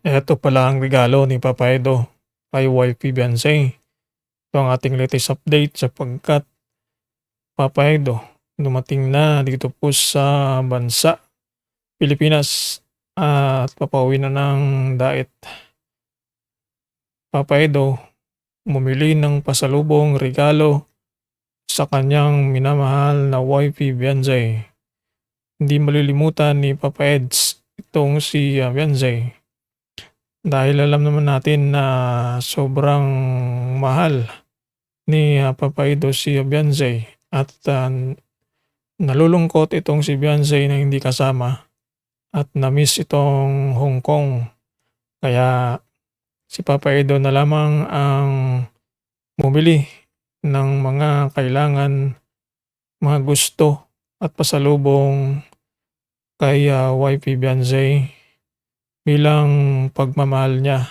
Eto pala ang regalo ni Papa Edo kay wifey Beyonce. Ito ang ating latest update sapagkat Papa Edo dumating na dito po sa bansa Pilipinas at papauwi na ng diet. Papa Edo bumili ng pasalubong regalo sa kanyang minamahal na wifey Beyonce. Hindi malilimutan ni Papa Eds itong si Beyonce. Dahil alam naman natin na sobrang mahal ni Papa Edo si Beyonce at nalulungkot itong si Beyonce na hindi kasama at na-miss itong Hong Kong. Kaya si Papa Edo na lamang ang bumili ng mga kailangan, mga gusto at pasalubong kay wifey Beyonce bilang pagmamahal niya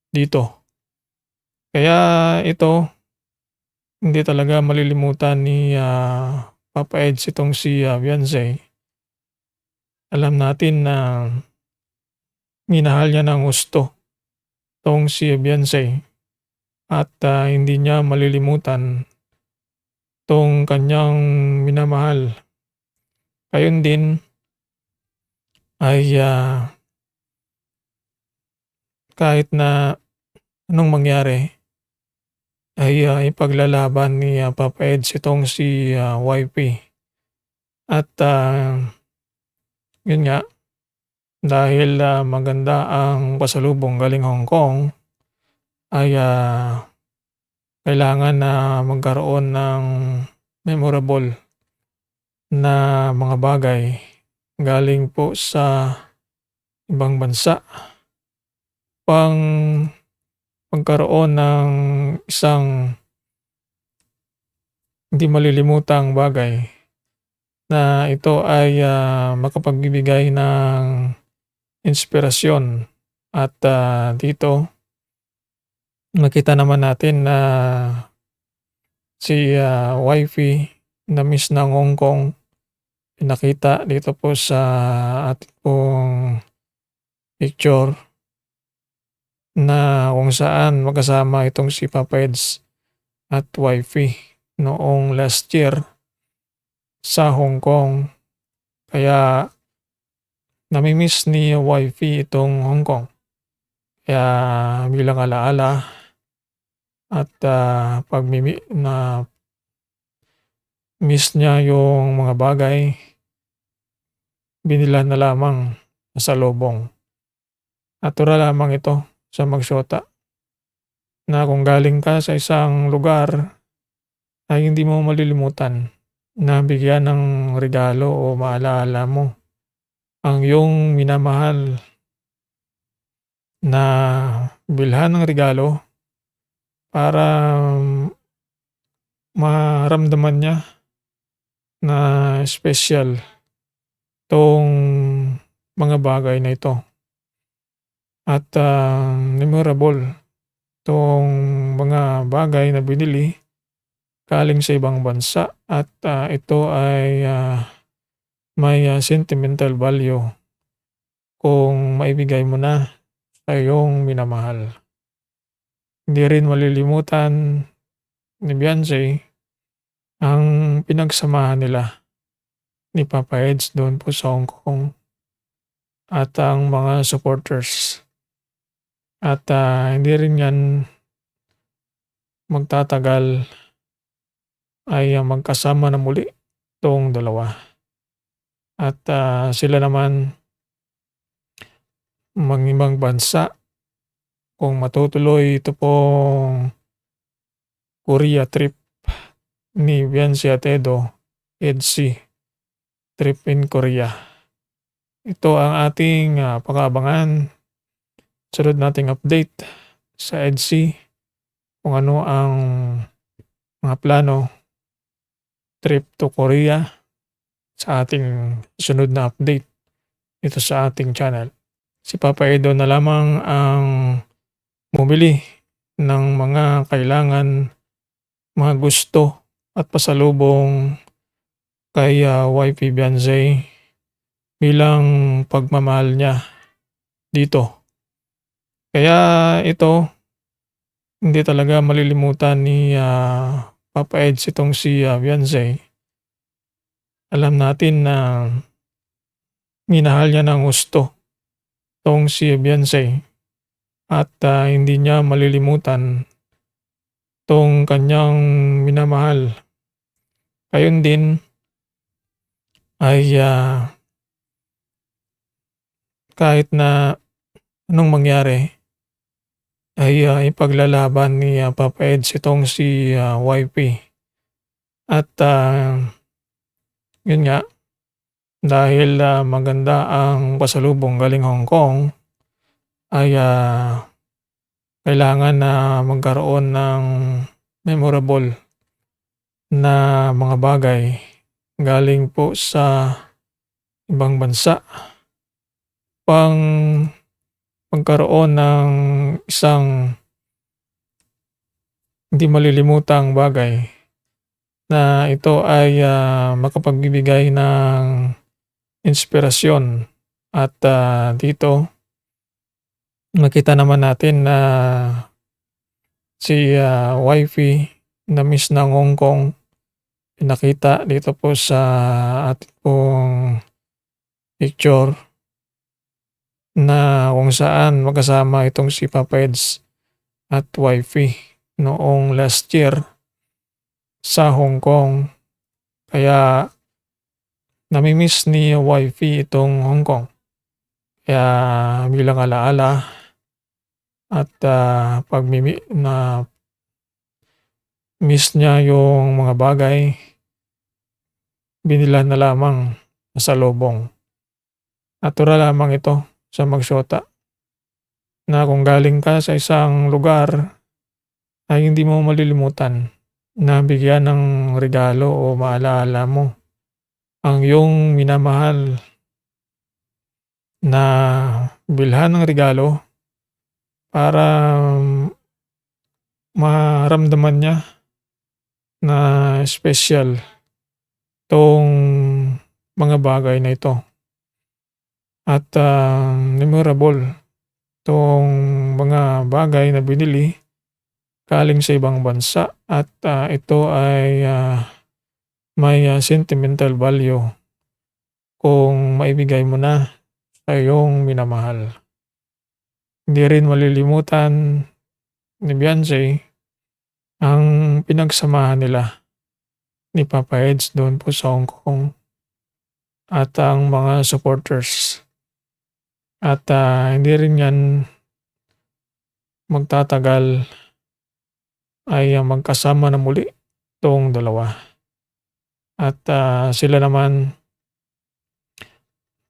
dito. Kaya ito, hindi talaga malilimutan ni Papa Eds itong si Beyonce. Alam natin na minahal niya ng gusto itong si Beyonce at hindi niya malilimutan itong kanyang minamahal. Gayon din ay kahit na anong mangyari ay ipaglalaban ni Papa Eds itong si wifey. At yun nga, dahil maganda ang pasalubong galing Hong Kong ay kailangan na magkaroon ng memorable na mga bagay galing po sa ibang bansa pang pagkaroon ng isang hindi malilimutang bagay na ito ay makapagbibigay ng inspirasyon at dito makita naman natin na si wifey na miss ng Hong Kong pinakita dito po sa ating pong picture na kung saan magkasama itong si Papa Eds at wifey noong last year sa Hong Kong. Kaya namimiss ni wifey itong Hong Kong. Kaya bilang alaala at na miss niya yung mga bagay, binila na lamang sa lobong. Natural lamang ito sa magsyota na kung galing ka sa isang lugar ay hindi mo malilimutan na bigyan ng regalo o maalaala mo ang iyong minamahal na bilhan ng regalo para maramdaman niya na special tong mga bagay na ito. At memorable tong mga bagay na binili galing sa ibang bansa at ito ay may sentimental value kung maibigay mo na sa iyong minamahal. Hindi rin malilimutan ni Beyonce ang pinagsamahan nila ni Papa Eds doon po sa Hong Kong at ang mga supporters. At hindi rin yan magtatagal ay magkasama na muli itong dalawa. At sila naman ibang bansa kung matutuloy ito pong Korea trip ni Beyonce at Edo, EDC trip in Korea. Ito ang ating pag-aabangan. Sunod nating update sa EDC kung ano ang mga plano trip to Korea sa ating sunod na update ito sa ating channel. Si Papa Edo na lamang ang bumili ng mga kailangan, mga gusto at pasalubong kay wifey Beyonce bilang pagmamahal niya dito. Kaya ito, hindi talaga malilimutan ni Papa Eds itong si Beyonce. Alam natin na minahal niya ng husto 'tong si Beyonce at hindi niya malilimutan 'tong kanyang minamahal. Gayon din ay kahit na anong mangyari ay ipaglalaban ni Papa Eds itong si wifey. At yun nga, dahil maganda ang pasalubong galing Hong Kong ay kailangan na magkaroon ng memorable na mga bagay galing po sa ibang bansa pang magkaroon ng isang hindi malilimutang bagay na ito ay makapagbibigay ng inspirasyon. At dito makita naman natin na si wifey na miss ng Hong Kong, pinakita dito po sa ating pong picture na kung saan magkasama itong si Papa Eds at wifey noong last year sa Hong Kong. Kaya nami-miss ni wifey itong Hong Kong. Kaya bilang alaala at na miss niya yung mga bagay, binilhan na lamang sa pasalubong. Natural lamang ito sa magsyota na kung galing ka sa isang lugar ay hindi mo malilimutan na bigyan ng regalo o maalaala mo ang iyong minamahal, na bilhan ng regalo para maramdaman niya na special 'tong mga bagay na ito. At memorable 'tong mga bagay na binili galing sa ibang bansa at ito ay may sentimental value kung maibigay mo na sa iyong minamahal. Hindi rin malilimutan ni Beyonce ang pinagsamahan nila ni Papa Eds doon po sa Hong Kong at ang mga supporters. At hindi rin yan magtatagal ay magkasama na muli itong dalawa. At sila naman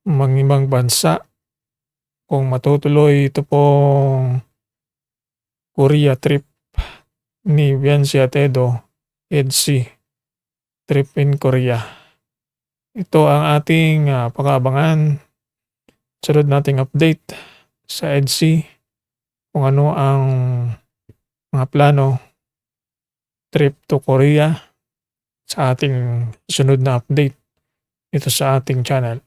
ibang bansa kung matutuloy ito pong Korea trip ni Beyonce at EDC trip in Korea. Ito ang ating pag-aabangan. Sunod nating update sa EDC kung ano ang mga plano trip to Korea sa ating sunod na update ito sa ating channel.